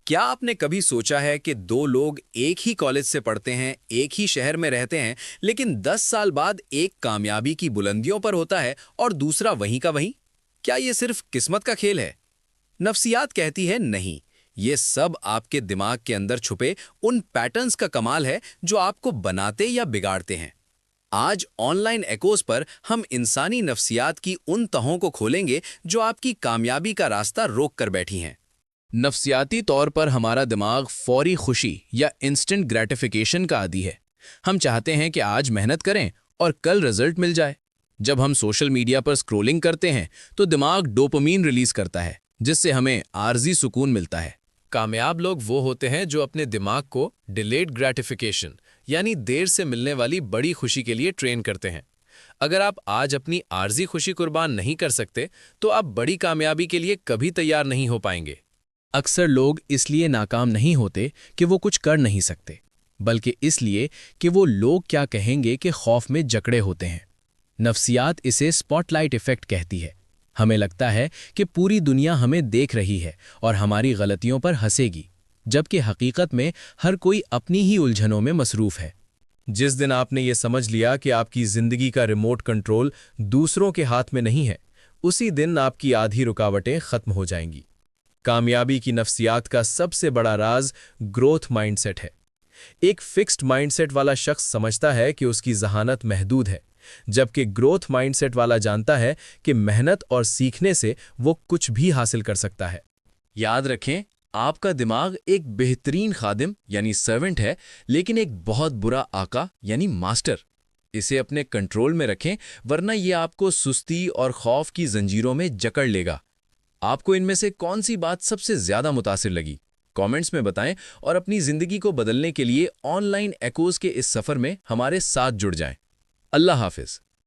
کیا آپ نے کبھی سوچا ہے کہ دو لوگ ایک ہی کالج سے پڑھتے ہیں، ایک ہی شہر میں رہتے ہیں، لیکن 10 سال بعد ایک کامیابی کی بلندیوں پر ہوتا ہے اور دوسرا وہیں کا وہیں؟ کیا یہ صرف قسمت کا کھیل ہے؟ نفسیات کہتی ہے نہیں، یہ سب آپ کے دماغ کے اندر چھپے ان پیٹرنز کا کمال ہے جو آپ کو بناتے یا بگاڑتے ہیں۔ آج آن لائن ایکوز پر ہم انسانی نفسیات کی ان تہوں کو کھولیں گے جو آپ کی کامیابی کا راستہ روک کر بیٹھی ہیں۔ نفسیاتی طور پر ہمارا دماغ فوری خوشی یا انسٹنٹ گریٹیفیکیشن کا عادی ہے۔ ہم چاہتے ہیں کہ آج محنت کریں اور کل رزلٹ مل جائے۔ جب ہم سوشل میڈیا پر سکرولنگ کرتے ہیں تو دماغ ڈوپامین ریلیز کرتا ہے، جس سے ہمیں عارضی سکون ملتا ہے۔ کامیاب لوگ وہ ہوتے ہیں جو اپنے دماغ کو ڈیلیڈ گریٹیفیکیشن یعنی دیر سے ملنے والی بڑی خوشی کے لیے ٹرین کرتے ہیں۔ اگر آپ آج اپنی عارضی خوشی قربان نہیں کر سکتے تو آپ بڑی کامیابی کے لیے کبھی تیار نہیں ہو پائیں گے۔ اکثر لوگ اس لیے ناکام نہیں ہوتے کہ وہ کچھ کر نہیں سکتے، بلکہ اس لیے کہ وہ لوگ کیا کہیں گے کہ خوف میں جکڑے ہوتے ہیں۔ نفسیات اسے سپاٹ لائٹ ایفیکٹ کہتی ہے۔ ہمیں لگتا ہے کہ پوری دنیا ہمیں دیکھ رہی ہے اور ہماری غلطیوں پر ہنسے گی، جبکہ حقیقت میں ہر کوئی اپنی ہی الجھنوں میں مصروف ہے۔ جس دن آپ نے یہ سمجھ لیا کہ آپ کی زندگی کا ریموٹ کنٹرول دوسروں کے ہاتھ میں نہیں ہے، اسی دن آپ کی آدھی رکاوٹیں ختم ہو جائیں گی۔ کامیابی کی نفسیات کا سب سے بڑا راز گروتھ مائنڈ سیٹ ہے۔ ایک فکسڈ مائنڈ سیٹ والا شخص سمجھتا ہے کہ اس کی ذہانت محدود ہے، جبکہ گروتھ مائنڈ سیٹ والا جانتا ہے کہ محنت اور سیکھنے سے وہ کچھ بھی حاصل کر سکتا ہے۔ یاد رکھیں، آپ کا دماغ ایک بہترین خادم یعنی سرونٹ ہے، لیکن ایک بہت برا آقا یعنی ماسٹر۔ اسے اپنے کنٹرول میں رکھیں، ورنہ یہ آپ کو سستی اور خوف کی زنجیروں میں جکڑ لے گا۔ آپ کو ان میں سے کون سی بات سب سے زیادہ متاثر لگی؟ کامنٹس میں بتائیں اور اپنی زندگی کو بدلنے کے لیے آن لائن ایکوز کے اس سفر میں ہمارے ساتھ جڑ جائیں۔ اللہ حافظ۔